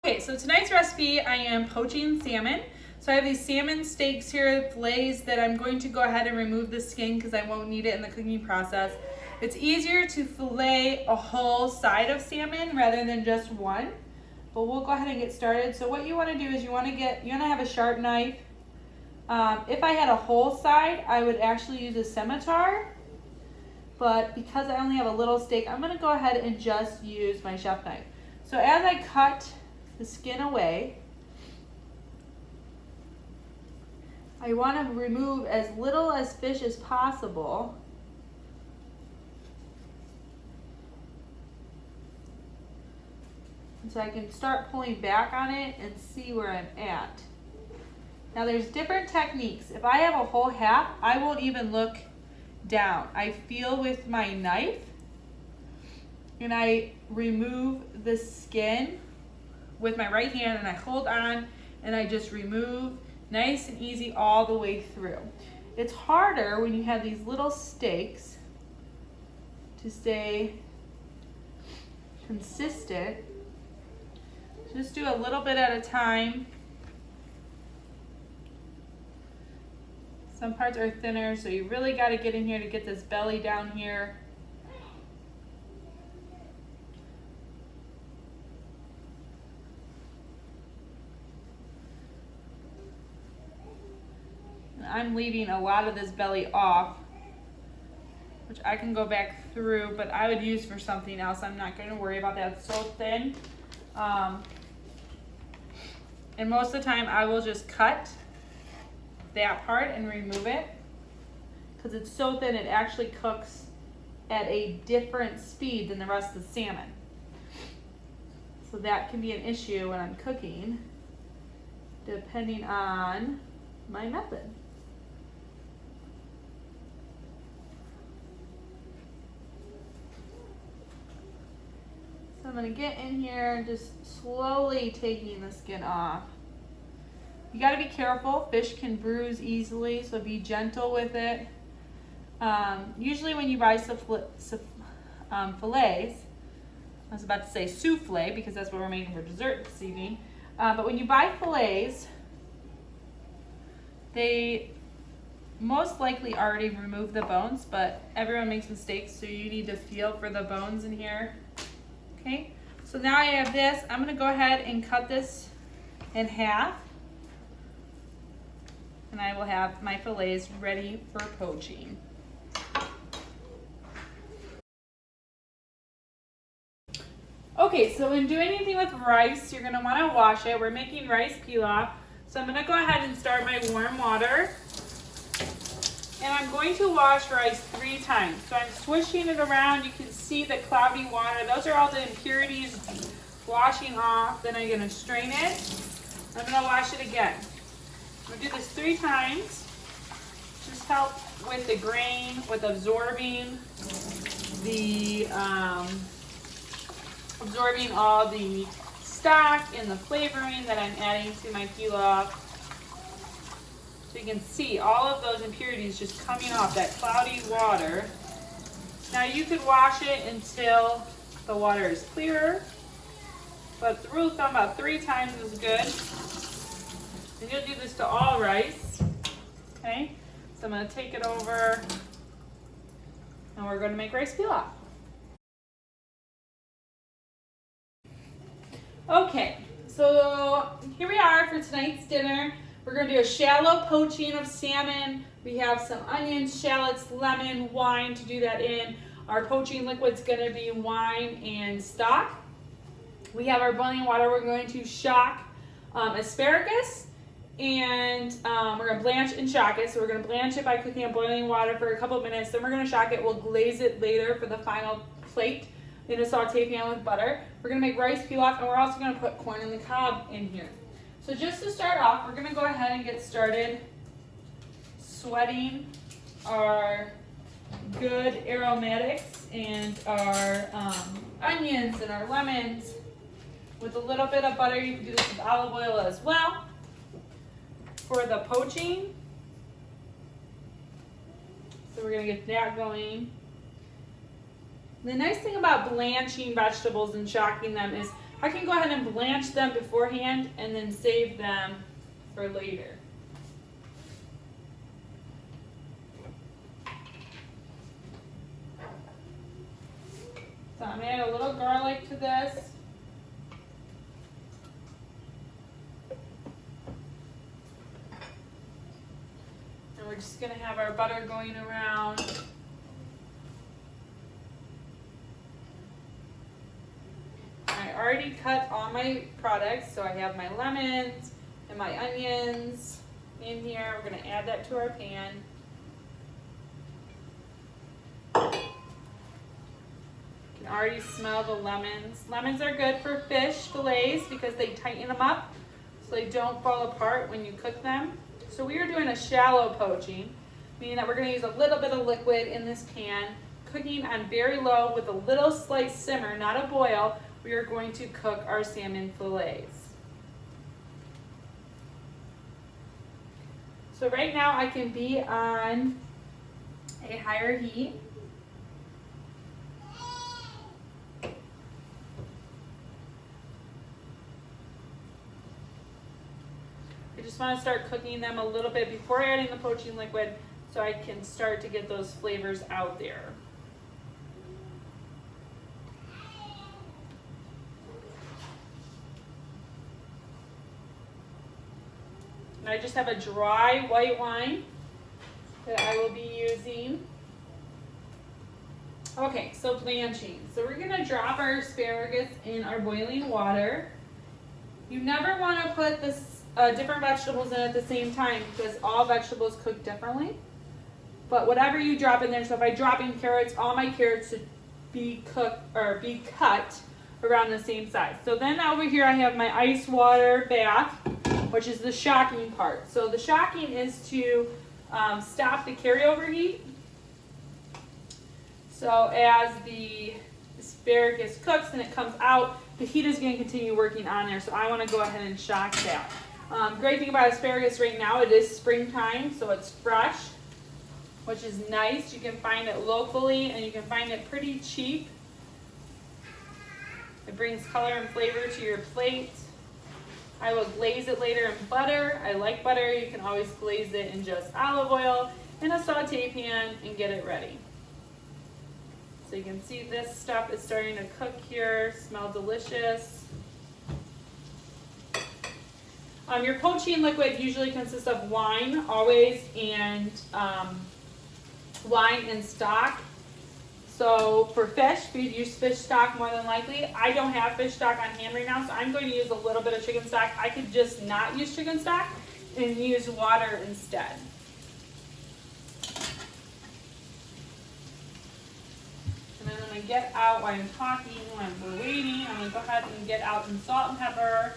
Okay, so tonight's recipe, I am poaching salmon. So I have these salmon steaks here, fillets, that I'm going to go ahead and remove the skin because I won't need it in the cooking process. It's easier to fillet a whole side of salmon rather than just one. But we'll go ahead and get started. So what you want to do is you want to have a sharp knife. If I had a whole side, I would actually use a scimitar. But because I only have a little steak, I'm going to go ahead and just use my chef knife. So as I cut the skin away, I want to remove as little as fish as possible. And so I can start pulling back on it and see where I'm at. Now there's different techniques. If I have a whole half, I won't even look down. I feel with my knife and I remove the skin with my right hand and I hold on and I just remove nice and easy all the way through. It's harder when you have these little steaks to stay consistent. Just do a little bit at a time. Some parts are thinner, so you really got to get in here to get this belly down here. I'm leaving a lot of this belly off, which I can go back through, but I would use for something else. I'm not going to worry about that. It's so thin. And most of the time I will just cut that part and remove it because it's so thin it actually cooks at a different speed than the rest of the salmon. So that can be an issue when I'm cooking, depending on my method. So I'm going to get in here and just slowly taking the skin off. You got to be careful. Fish can bruise easily, so be gentle with it. Usually when you buy fillets, I was about to say souffle because that's what we're making for dessert this evening. But when you buy fillets, they most likely already remove the bones, but everyone makes mistakes, so you need to feel for the bones in here. Okay, so now I have this. I'm going to go ahead and cut this in half. And I will have my fillets ready for poaching. Okay, so when doing anything with rice, you're going to want to wash it. We're making rice pilaf. So I'm going to go ahead and start my warm water. And I'm going to wash rice 3 times. So I'm swishing it around. You can see the cloudy water. Those are all the impurities washing off. Then I'm going to strain it. I'm going to wash it again. I'm going to do this 3 times. Just help with the grain, with absorbing all the stock and the flavoring that I'm adding to my pilaf. So you can see all of those impurities just coming off that cloudy water. Now you could wash it until the water is clearer, but the rule of thumb about 3 times is good. And you'll do this to all rice. Okay, so I'm going to take it over and we're going to make rice pilaf. Okay, so here we are for tonight's dinner. We're going to do a shallow poaching of salmon. We have some onions, shallots, lemon, wine to do that in. Our poaching liquid's going to be wine and stock. We have our boiling water. We're going to shock asparagus. And we're going to blanch and shock it. So we're going to blanch it by cooking in boiling water for a couple of minutes. Then we're going to shock it. We'll glaze it later for the final plate in a saute pan with butter. We're going to make rice pilaf, and we're also going to put corn on the cob in here. So just to start off, we're going to go ahead and get started sweating our good aromatics and our onions and our lemons with a little bit of butter. You can do this with olive oil as well. For the poaching, so we're going to get that going. The nice thing about blanching vegetables and shocking them is I can go ahead and blanch them beforehand and then save them for later. So I'm gonna add a little garlic to this. And we're just gonna have our butter going around. I already cut all my products, so I have my lemons and my onions in here. We're gonna add that to our pan. You can already smell the lemons. Lemons are good for fish fillets because they tighten them up so they don't fall apart when you cook them. So we are doing a shallow poaching, meaning that we're gonna use a little bit of liquid in this pan, cooking on very low with a little slight simmer, not a boil. We are going to cook our salmon fillets. So right now I can be on a higher heat. I just want to start cooking them a little bit before adding the poaching liquid so I can start to get those flavors out there. And I just have a dry white wine that I will be using. Okay, so blanching. So we're gonna drop our asparagus in our boiling water. You never wanna put this different vegetables in at the same time because all vegetables cook differently. But whatever you drop in there, so if I drop in carrots, all my carrots should be cooked or be cut around the same size. So then over here I have my ice water bath, which is the shocking part. So the shocking is to stop the carryover heat. So as the asparagus cooks and it comes out, the heat is going to continue working on there. So I want to go ahead and shock that. Great thing about asparagus right now, it is springtime, so it's fresh, which is nice. You can find it locally and you can find it pretty cheap. It brings color and flavor to your plate. I will glaze it later in butter. I like butter. You can always glaze it in just olive oil in a saute pan and get it ready. So you can see this stuff is starting to cook here. Smell delicious. Your poaching liquid usually consists of wine, always, and wine and stock. So for fish, we'd use fish stock more than likely. I don't have fish stock on hand right now, so I'm going to use a little bit of chicken stock. I could just not use chicken stock and use water instead. And then I'm going to get out while I'm talking, when we're waiting, I'm going to go ahead and get out some salt and pepper.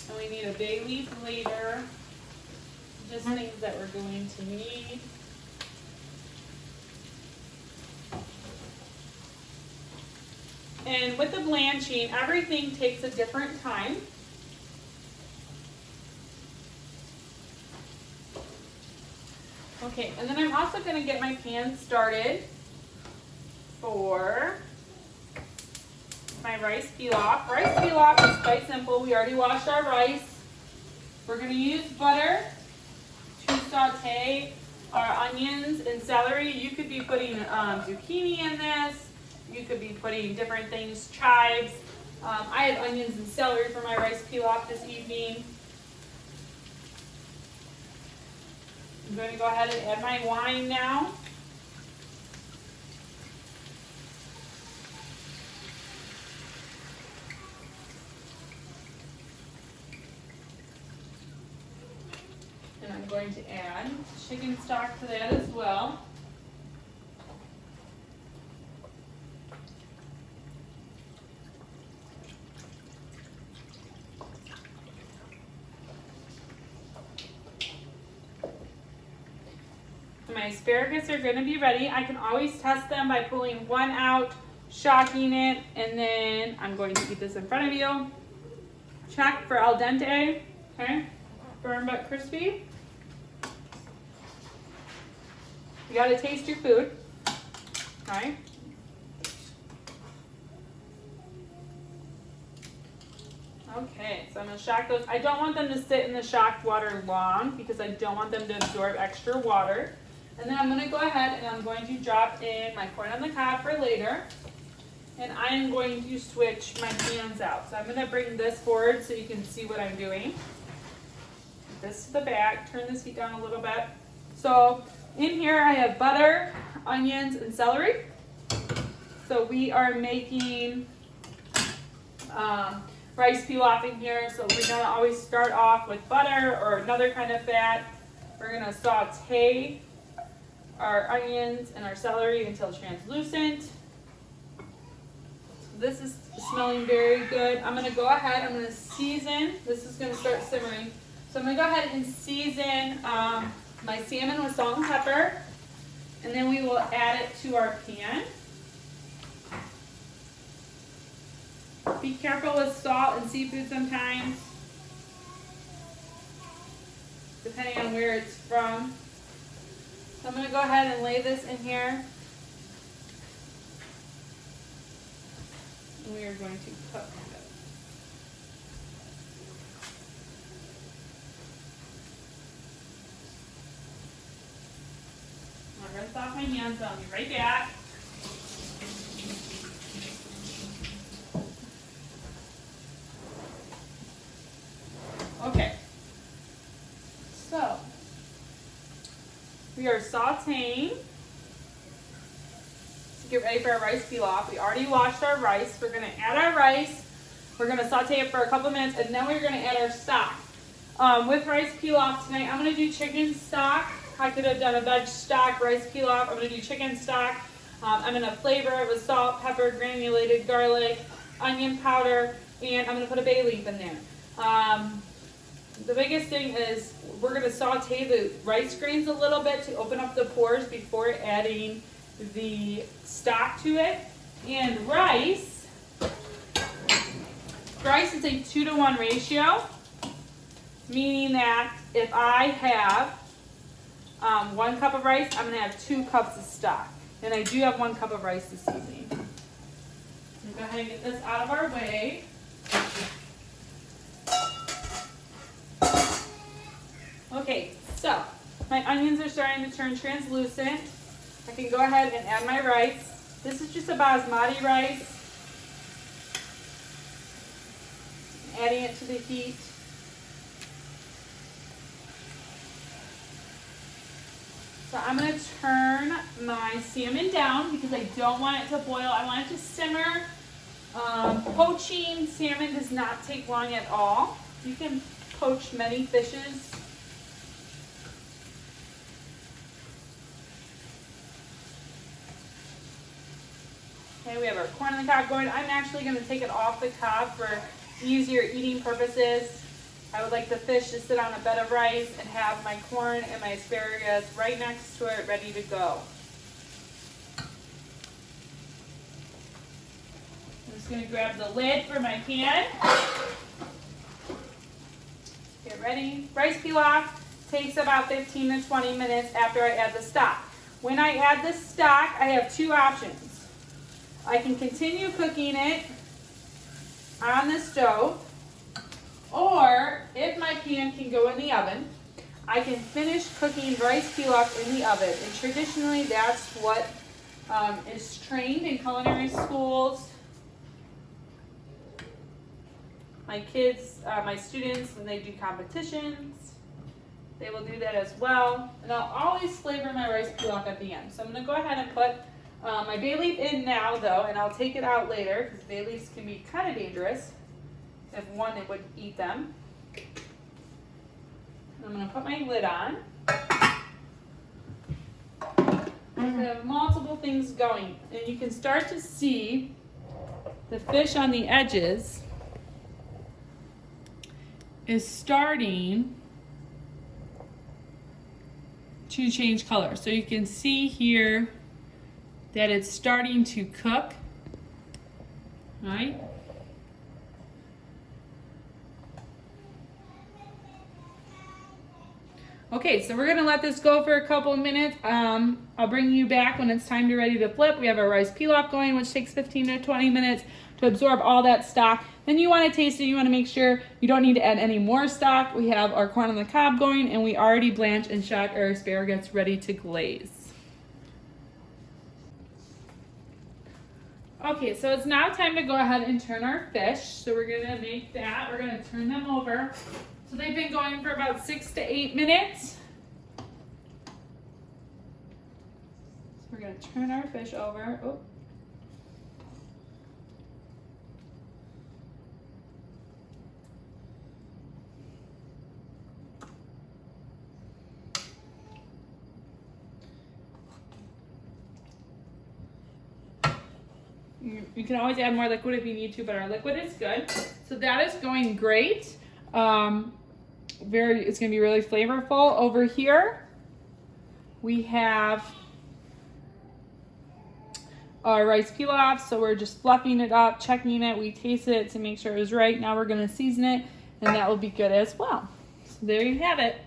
And we need a bay leaf later. Just things that we're going to need. And with the blanching, everything takes a different time. Okay, and then I'm also going to get my pan started for my rice pilaf. Rice pilaf is quite simple. We already washed our rice. We're going to use butter to saute our onions and celery. You could be putting zucchini in this. You could be putting different things, chives. I had onions and celery for my rice pilaf this evening. I'm going to go ahead and add my wine now. And I'm going to add chicken stock to that as well. My asparagus are going to be ready. I can always test them by pulling one out, shocking it, and then I'm going to keep this in front of you. Check for al dente, okay? Firm but crispy. You got to taste your food, okay? Okay, so I'm going to shock those. I don't want them to sit in the shocked water long because I don't want them to absorb extra water. And then I'm going to go ahead and I'm going to drop in my corn on the cob for later. And I am going to switch my pans out. So I'm going to bring this forward so you can see what I'm doing. This to the back, turn this heat down a little bit. So in here I have butter, onions, and celery. So we are making rice pilaf in here. So we're gonna always start off with butter or another kind of fat. We're gonna saute our onions and our celery until translucent. This is smelling very good. I'm gonna go ahead, I'm gonna season. This is gonna start simmering. So I'm gonna go ahead and season my salmon with salt and pepper. And then we will add it to our pan. Be careful with salt and seafood sometimes, depending on where it's from. So I'm going to go ahead and lay this in here. And we are going to cook it. I'm going to rinse off my hands, so I'll be right back. Okay, so we are sauteing to get ready for our rice pilaf. We already washed our rice. We're going to add our rice. We're going to saute it for a couple minutes, and then we're going to add our stock. With rice pilaf tonight, I'm going to do chicken stock. I could have done a veg stock, rice pilaf. I'm going to do chicken stock. I'm going to flavor it with salt, pepper, granulated garlic, onion powder, and I'm going to put a bay leaf in there. The biggest thing is we're going to saute the rice grains a little bit to open up the pores before adding the stock to it. And rice is a 2-to-1 ratio, meaning that if I have 1 cup of rice, I'm going to have 2 cups of stock. And I do have 1 cup of rice this evening. I'm going to go ahead and get this out of our way. Okay, so my onions are starting to turn translucent. I can go ahead and add my rice. This is just a basmati rice. Adding it to the heat. So I'm going to turn my salmon down because I don't want it to boil. I want it to simmer. Poaching salmon does not take long at all. You can poach many fishes. Okay, we have our corn on the cob going. I'm actually going to take it off the cob for easier eating purposes. I would like the fish to sit on a bed of rice and have my corn and my asparagus right next to it, ready to go. I'm just going to grab the lid for my pan. Get ready. Rice pilaf takes about 15 to 20 minutes after I add the stock. When I add the stock, I have 2 options. I can continue cooking it on the stove, or if my pan can go in the oven, I can finish cooking rice pilaf in the oven. And traditionally, that's what is trained in culinary schools. My kids, my students, when they do competitions, they will do that as well. And I'll always flavor my rice pilaf at the end. So I'm going to go ahead and put my bay leaf in now, though, and I'll take it out later because bay leaves can be kind of dangerous if one would eat them. I'm going to put my lid on. I have multiple things going, and you can start to see the fish on the edges is starting to change color. So you can see here that it's starting to cook, right? Okay, so we're gonna let this go for a couple of minutes. I'll bring you back when it's time to ready to flip. We have our rice pilaf going, which takes 15 to 20 minutes to absorb all that stock. Then you want to taste it. You want to make sure you don't need to add any more stock. We have our corn on the cob going, and we already blanched and shot our asparagus ready to glaze. Okay, so it's now time to go ahead and turn our fish. So we're gonna make that. We're gonna turn them over. So they've been going for about 6 to 8 minutes. So we're gonna turn our fish over. Oh. You can always add more liquid if you need to, but our liquid is good. So that is going great. It's gonna be really flavorful. Over here, we have our rice pilaf. So we're just fluffing it up, checking it. We tasted it to make sure it was right. Now we're gonna season it, and that will be good as well. So there you have it.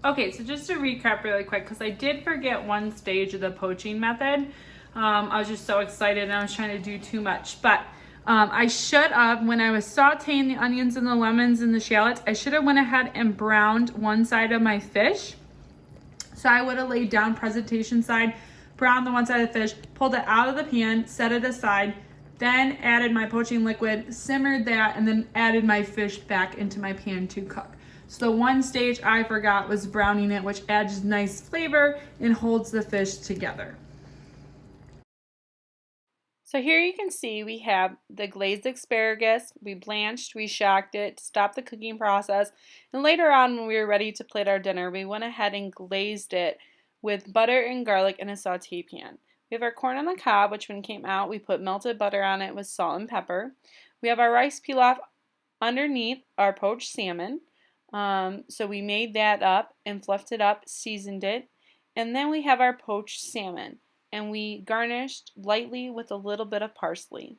Okay, so just to recap really quick, because I did forget one stage of the poaching method. I was just so excited and I was trying to do too much. But I should have, when I was sauteing the onions and the lemons and the shallots, I should have went ahead and browned one side of my fish. So I would have laid down presentation side, browned the one side of the fish, pulled it out of the pan, set it aside, then added my poaching liquid, simmered that, and then added my fish back into my pan to cook. So the one stage I forgot was browning it, which adds nice flavor and holds the fish together. So here you can see we have the glazed asparagus. We blanched, we shocked it to stop the cooking process. And later on when we were ready to plate our dinner, we went ahead and glazed it with butter and garlic in a saute pan. We have our corn on the cob, which when it came out, we put melted butter on it with salt and pepper. We have our rice pilaf underneath our poached salmon. So we made that up and fluffed it up, seasoned it. And then we have our poached salmon. And we garnished lightly with a little bit of parsley.